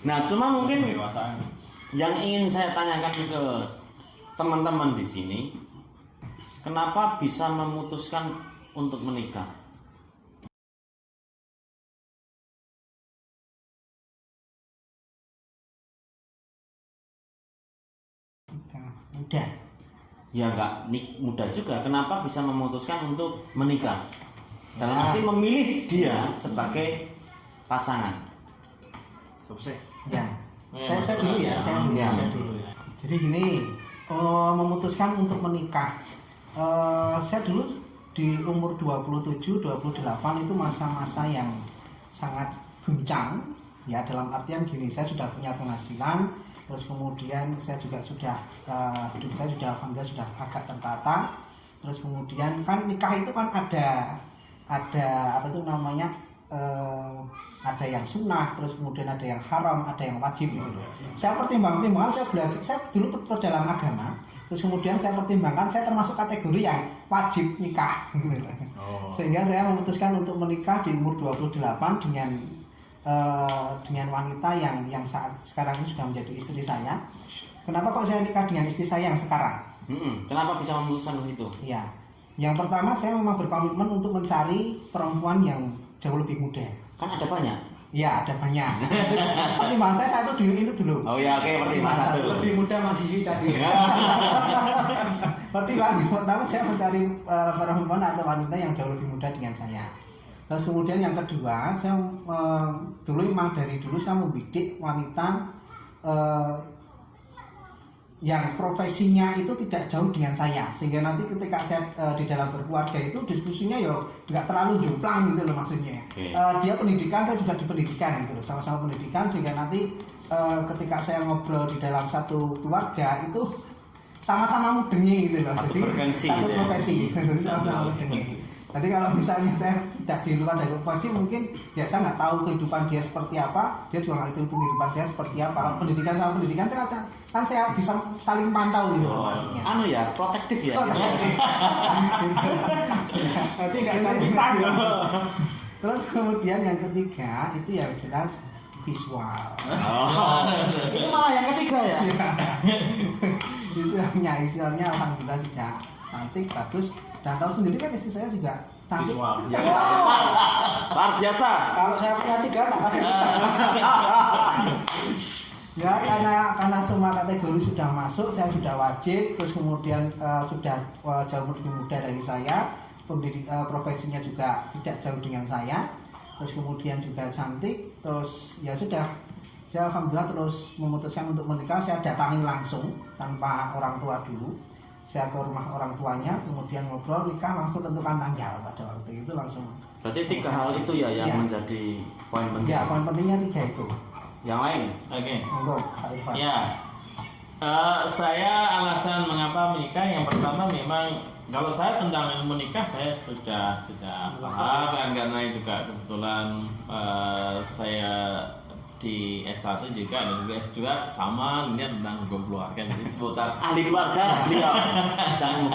Nah, cuma mungkin yang ingin saya tanyakan ke teman-teman di sini, kenapa bisa memutuskan untuk menikah? Mudah. Ya enggak mudah juga. Kenapa bisa memutuskan untuk menikah? Dalam arti memilih dia sebagai pasangan. Sukses. Ya. Saya dulu ya, saya dulu. Jadi gini, memutuskan untuk menikah. Saya dulu di umur 27, 28 itu masa-masa yang sangat guncang. Ya, dalam artian gini, saya sudah punya penghasilan, terus kemudian saya juga sudah hidup saya sudah alhamdulillah sudah agak tertata. Terus kemudian kan nikah itu kan ada apa itu namanya, ada yang sunnah, terus kemudian ada yang haram, ada yang wajib gitu. Saya pertimbangkan, saya belajar, saya dulu dalam agama, terus kemudian saya pertimbangkan saya termasuk kategori yang wajib nikah. Sehingga saya memutuskan untuk menikah di umur 28 dengan wanita yang saat sekarang ini sudah menjadi istri saya. Kenapa kok saya nikah dengan istri saya yang sekarang? Kenapa bisa memutuskan ke situ? Ya, yang pertama saya memang berkomitmen untuk mencari perempuan yang jauh lebih muda. Kan ada banyak. Ya, ada banyak. Pertimbangan saya satu dulu. Oh ya, oke, pertimbangan satu. Lebih mudah mahasiswi tadi. Pertimbangan pertama saya mencari perempuan atau wanita yang jauh lebih muda dengan saya. Terus kemudian yang kedua, saya dulu memang dari dulu saya membidik wanita yang profesinya itu tidak jauh dengan saya, sehingga nanti ketika saya di dalam berkeluarga itu diskusinya ya nggak terlalu jomplang gitu loh maksudnya. Dia pendidikan, saya juga di pendidikan gitu loh, sama-sama pendidikan, sehingga nanti ketika saya ngobrol di dalam satu keluarga itu sama-sama mudengi gitu loh. Satu Jadi frekuensi satu gitu ya. profesi, sama-sama mudengi. Jadi kalau misalnya saya tidak di luar dari profesi, mungkin ya saya nggak tahu kehidupan dia seperti apa, dia juga nggak tahu kehidupan saya seperti apa. Kalau pendidikan sama pendidikan kan saya bisa saling pantau gitu. Anu ya, protektif ya. Nanti nggak kita gitu. Terus kemudian yang ketiga itu yang jelas visual. Ini malah yang ketiga ya. Visualnya alhamdulillah sudah cantik, bagus. Dan tahu sendiri kan istri saya juga cantik. Visual. Luar biasa. Kalau saya punya tiga tak kasih kita. Ya karena semua kategori sudah masuk, saya sudah wajib, terus kemudian sudah jauh lebih muda dari saya, profesinya juga tidak jauh dengan saya, terus kemudian juga cantik, terus ya sudah, saya alhamdulillah terus memutuskan untuk menikah. Saya datangin langsung tanpa orang tua dulu. Saya ke rumah orang tuanya, kemudian ngobrol, nikah, langsung tentukan tanggal pada waktu itu langsung. Berarti tiga hal itu ya yang menjadi poin penting. Ya, poin pentingnya tiga itu. Yang lain? Oke. Monggo, Pak Irfan. Ya. Saya alasan mengapa menikah, yang pertama memang kalau saya tentang menikah saya sudah paham kan, karena juga kebetulan saya di S1 juga dan juga S2 sama ini tentang hukum keluarga, jadi seputar Ahli keluarga beliau.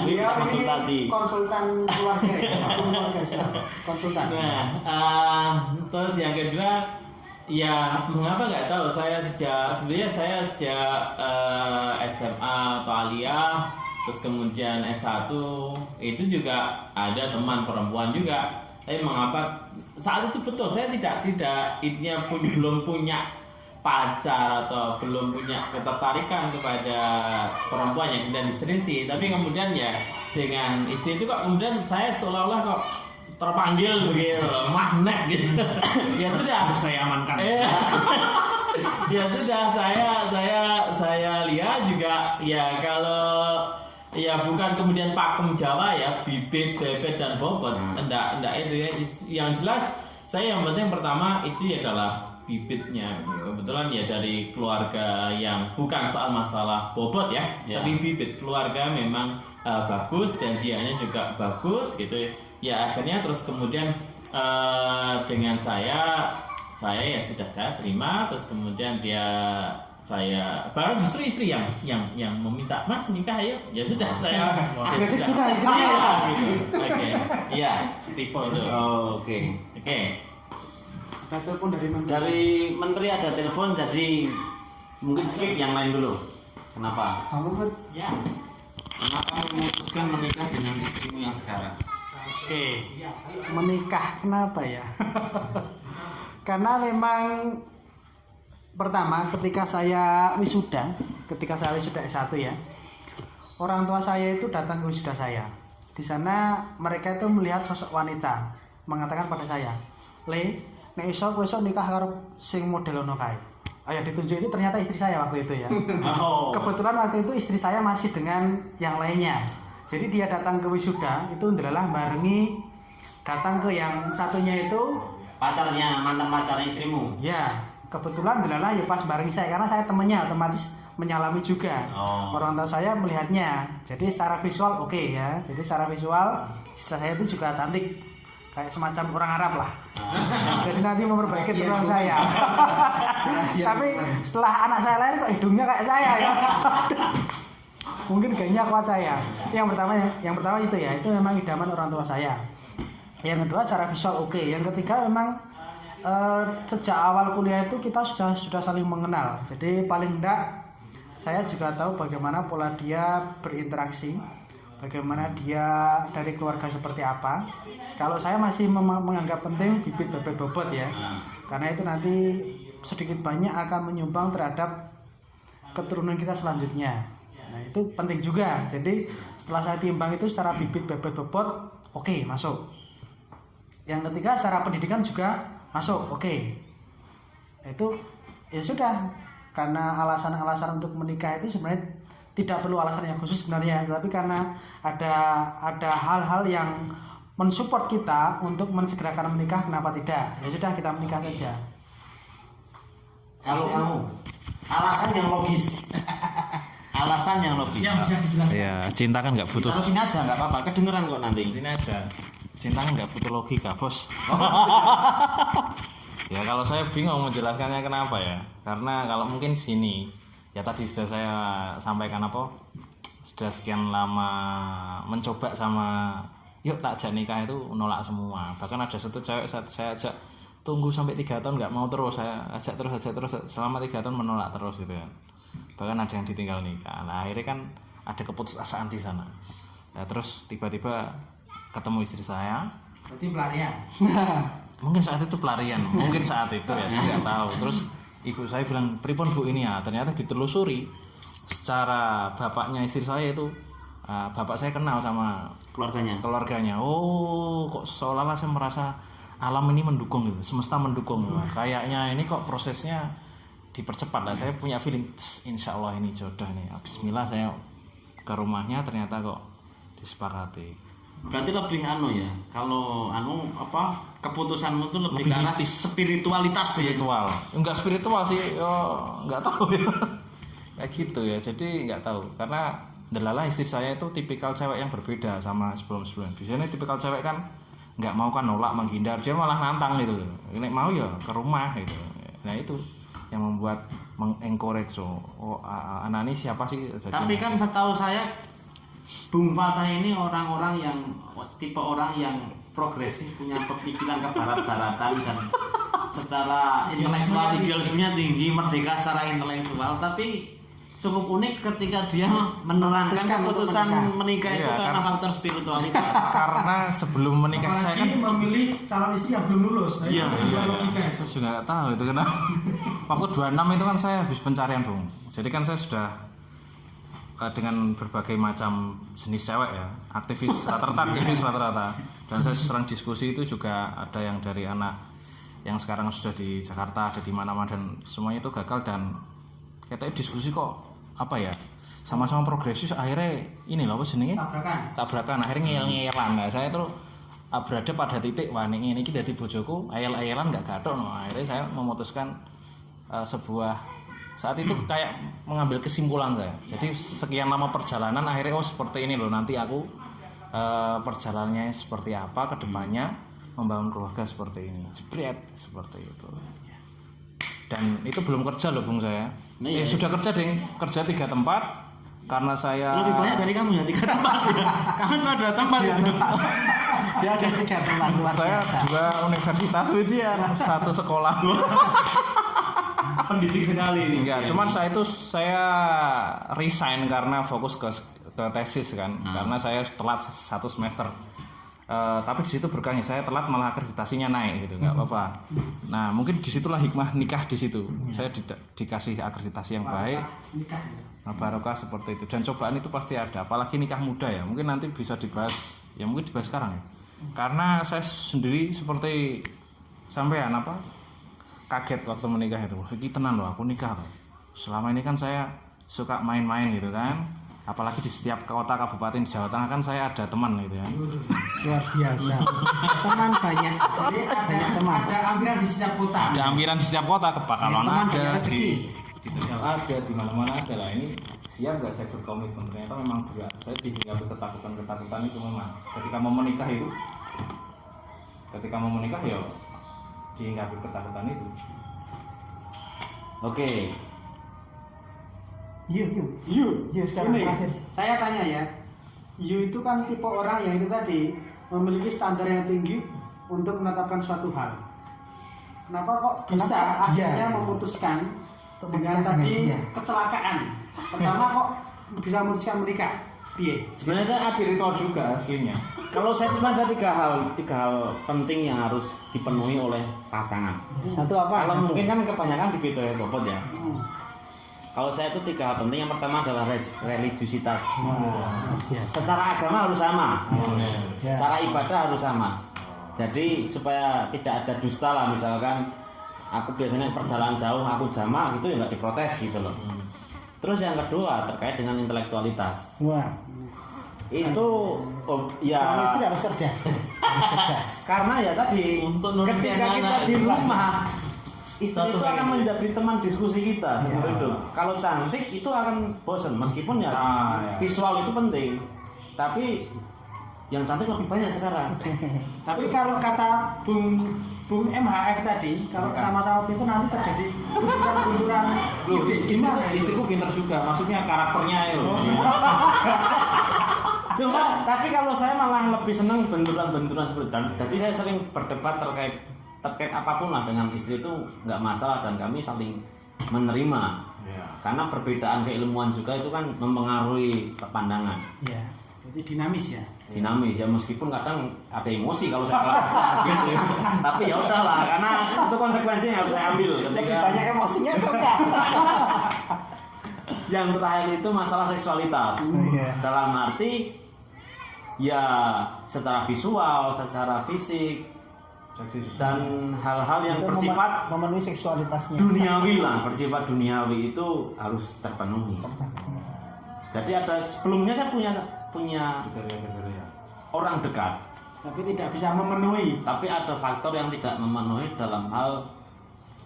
Bisa konsultasi. Konsultan keluarga ya, konsultan. Nah, terus yang kedua, ya mengapa nggak tahu, sebenarnya saya sejak SMA atau aliyah, terus kemudian S1 itu juga ada teman perempuan juga. Tapi mengapa saat itu betul saya tidak intinya pun belum punya pacar atau belum punya ketertarikan kepada perempuan yang dan istri sih, tapi kemudian ya dengan istri itu kok kemudian saya seolah-olah kok terpanggil begitu, magnet gitu. Ya sudah, harus saya amankan. Ya sudah, saya lihat juga ya, kalau ya bukan kemudian pakem Jawa ya, bibit, bebet dan bobot, enggak itu ya. Yang jelas saya yang penting pertama itu ya adalah bibitnya. Kebetulan ya dari keluarga yang bukan soal masalah bobot ya, tapi bibit keluarga memang bagus dan dianya juga bagus gitu ya. Akhirnya terus kemudian dengan saya ya sudah saya terima, terus kemudian bahkan justru istri yang meminta, Mas nikah ayo, ya sudah saya agresif juga istrinya ya gitu. Oke. Iya, tipe itu. Oke. Ada telepon dari menteri. Dari menteri ada telepon, jadi mungkin skip yang lain dulu. Kenapa? Kamu kan Ya. Kenapa memutuskan menikah dengan istrimu yang sekarang? Oke. menikah kenapa ya? Karena memang pertama ketika saya wisuda S1 ya, orang tua saya itu datang ke wisuda saya. Di sana mereka itu melihat sosok wanita, mengatakan pada saya, "Le, nek iso kowe iso nikah karo sing model ngono kae." Ya ditunjuk itu ternyata istri saya waktu itu ya. Oh. Kebetulan waktu itu istri saya masih dengan yang lainnya. Jadi dia datang ke wisuda itu adalah barengi datang ke yang satunya itu Pacarnya, mantan pacarnya istrimu. ya kebetulan adalah ya pas barengi saya karena saya temennya otomatis menyalami juga. Oh. Orang tua saya melihatnya. Jadi secara visual oke ya. Jadi secara visual istri saya itu juga cantik kayak semacam orang Arab lah. Jadi nanti memperbaiki tulang saya. Tapi setelah anak saya lahir kok hidungnya kayak saya ya. Mungkin gayanya kuat saya. Yang pertama itu ya, itu memang idaman orang tua saya. Yang kedua secara visual oke. Yang ketiga memang sejak awal kuliah itu kita sudah saling mengenal. Jadi paling enggak saya juga tahu bagaimana pola dia berinteraksi, bagaimana dia dari keluarga seperti apa. Kalau saya masih menganggap penting bibit bebet bobot ya, karena itu nanti sedikit banyak akan menyumbang terhadap keturunan kita selanjutnya. Nah itu penting juga. Jadi setelah saya timbang itu secara bibit bebet bobot oke, masuk. Yang ketiga secara pendidikan juga masuk oke. Itu ya sudah, karena alasan-alasan untuk menikah itu sebenarnya tidak perlu alasan yang khusus sebenarnya, tapi karena ada hal-hal yang mensupport kita untuk mensegerakan menikah, kenapa tidak? Ya sudah kita menikah saja. Kalau kamu, alasan yang logis. Alasan yang logis. Yang bisa dijelaskan. Ya, cinta kan nggak butuh. Taruh sini aja, nggak apa-apa. Kedengeran kok nanti. Sini aja. Cinta kan nggak butuh logika, bos. Ya kalau saya bingung menjelaskannya kenapa ya. Karena kalau mungkin sini, ya tadi sudah saya sampaikan apa? Sudah sekian lama mencoba sama, yuk tak ajak nikah itu nolak semua. Bahkan ada satu cewek saya ajak tunggu sampai 3 tahun nggak mau terus, saya ajak terus selama 3 tahun menolak terus gitu kan. Bahkan ada yang ditinggal nikah. Nah akhirnya kan ada keputusasaan di sana. Ya, terus tiba-tiba ketemu istri saya. Berarti pelarian. Mungkin saat itu pelarian, mungkin saat itu ya saya nggak tahu. Terus ibu saya bilang, "Pripon Bu ini ya?" Ternyata ditelusuri secara bapaknya istri saya itu, bapak saya kenal sama keluarganya. Oh, kok seolah-olah saya merasa alam ini mendukung gitu, semesta mendukung. Kayaknya ini kok prosesnya dipercepat lah. Saya punya feeling, insya Allah ini jodoh nih. Bismillah saya ke rumahnya, ternyata kok disepakati. Berarti lebih ya. Kalau keputusanmu tuh lebih Lebih ke arah mistis. spiritualitas ya. Spiritual, enggak spiritual sih, nggak tahu ya. Kayak gitu ya. Jadi nggak tahu karena delala istri saya itu tipikal cewek yang berbeda sama sebelum-sebelumnya. Biasanya tipikal cewek kan nggak mau kan nolak, menghindar, dia malah nantang gitu. Nek mau ya ke rumah gitu. Nah itu yang membuat mengencourage anak ini siapa sih? Tapi kan setahu saya Bung Fatah ini tipe orang yang progresif, punya pemikiran kebarat-baratan dan secara intelektual idealismenya tinggi, merdeka secara intelektual, tapi cukup unik ketika dia menerangkan keputusan menikah itu Iya, karena faktor spiritualitas. Karena sebelum menikah saya kan memilih calon istri yang belum lulus. Nah, Iya, itu iya. logika ya. saya juga nggak tahu itu kenapa. Waktu 26 itu kan saya habis pencarian Bung. Jadi kan saya sudah dengan berbagai macam jenis cewek ya, aktivis rata-rata, dan saya sering diskusi itu juga ada yang dari anak yang sekarang sudah di Jakarta, ada di mana-mana dan semuanya itu gagal dan katanya diskusi kok apa ya sama-sama progresif akhirnya ini loh apa jenenge tabrakan akhirnya ngeyel-ngeyelan. Nah, saya tuh berada pada titik wah ini kita di bojoku ayel-ayelan nggak gathok no. Akhirnya saya memutuskan sebuah saat itu kayak mengambil kesimpulan saya. Jadi sekian lama perjalanan akhirnya seperti ini loh nanti aku perjalanannya seperti apa ke depannya membangun keluarga seperti ini. Jebret seperti itu. Dan itu belum kerja loh Bung saya. Sudah kerja 3 tempat. karena saya Lebih banyak dari kamu ya 3 tempat ya. Kamu cuma 2 tempat Dia itu. dia ada 3 tempat luar saya biasa. 2 universitas ujian, 1 sekolah. Pendidik sekali ini. Enggak, cuman saya resign karena fokus ke tesis kan. Karena saya telat 1 semester. Tapi di situ berkahnya saya telat malah akreditasinya naik gitu, nggak apa-apa. Nah mungkin disitulah hikmah nikah di situ. Saya dikasih akreditasi yang baik, Nikah ya. nah, barokah seperti itu. Dan cobaan itu pasti ada, apalagi nikah muda ya. Mungkin nanti bisa dibahas, ya mungkin dibahas sekarang ya. Karena saya sendiri seperti sampean kaget waktu menikah itu. Ini tenan loh, aku nikah loh. Selama ini kan saya suka main-main gitu kan. Apalagi di setiap kota kabupaten di Jawa Tengah kan saya ada teman gitu ya. Luar biasa. Teman banyak. Jadi ada ambiran di setiap kota. Ada ambiran di setiap kota, ke Pakalon Teman ada, banyak rezeki. di Tegal ada, di mana-mana ada lah. Ini siap nggak saya berkomitmen? Ternyata memang berat. Saya dihinggapi ketakutan itu memang. Ketika mau menikah ya dihinggapi ketakutan itu. Oke. Yuk sekarang ini terakhir. saya tanya ya. You itu kan tipe orang yang itu tadi memiliki standar yang tinggi untuk menetapkan suatu hal. Kenapa kok bisa Kenapa dia? akhirnya memutuskan Untuk dengan menikah tadi dengan dia? kecelakaan? Pertama kok bisa memutuskan menikah? Piye? Sebenarnya saya Spiritual juga aslinya. kalau saya cuma ada 3 hal penting yang harus dipenuhi oleh pasangan. Satu apa? Kalau Satu. mungkin kan kebanyakan di beda ya Bobot ya. Hmm. Kalau saya itu 3 hal penting. Yang pertama adalah religiusitas. Ya. Secara agama harus sama, Ya. secara ibadah harus sama. Jadi supaya tidak ada dusta lah, misalkan aku biasanya perjalanan jauh aku jamak gitu ya nggak diprotes gitu loh. Terus yang kedua terkait dengan intelektualitas. Wah. Itu ya Suami istri harus cerdas. Cerdas. karena ya tadi Untuk nurutin ketika kita anak di itu. rumah istri Satu itu kayak akan gitu. menjadi teman diskusi kita seperti itu. Kalau cantik itu akan bosan meskipun ya ya. visual itu penting. Tapi yang cantik lebih banyak sekarang. Tapi kalau kata Bung MHF tadi, kalau sama-sama pintar nanti terjadi benturan-benturan Loh, ide gimana itu? istriku pintar juga, maksudnya karakternya itu. Cuma tapi kalau saya malah lebih senang benturan-benturan seperti itu. Jadi saya sering berdebat terkait apapun lah dengan istri itu nggak masalah dan kami saling menerima. Karena perbedaan keilmuan juga itu kan mempengaruhi pandangan. Ya, jadi dinamis ya. Dinamis ya meskipun kadang ada emosi kalau saya gitu. Tapi ya udahlah karena itu konsekuensinya yang harus saya ambil Lebih ketika banyak emosinya atau enggak? yang terakhir itu masalah seksualitas. Iya. Dalam arti ya secara visual, secara fisik dan hal-hal yang Itu bersifat memenuhi seksualitasnya. duniawi lah, bersifat duniawi itu harus terpenuhi. Jadi ada sebelumnya saya punya orang dekat, Tapi tidak bisa memenuhi. tapi ada faktor yang tidak memenuhi dalam hal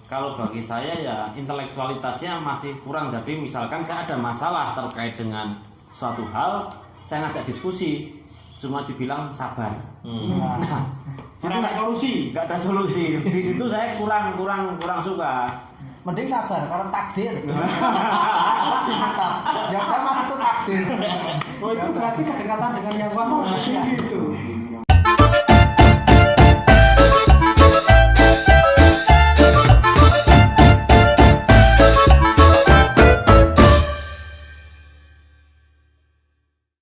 kalau bagi saya ya intelektualitasnya masih kurang. Jadi misalkan saya ada masalah terkait dengan suatu hal, saya ngajak diskusi, cuma dibilang sabar. Nah, situ Nggak ada solusi. nggak ada solusi. Di situ saya kurang suka. Mending sabar, karena takdir. Ya kan mas itu takdir. Oh itu berarti kedekatan dengan yang kuasa lebih tinggi itu.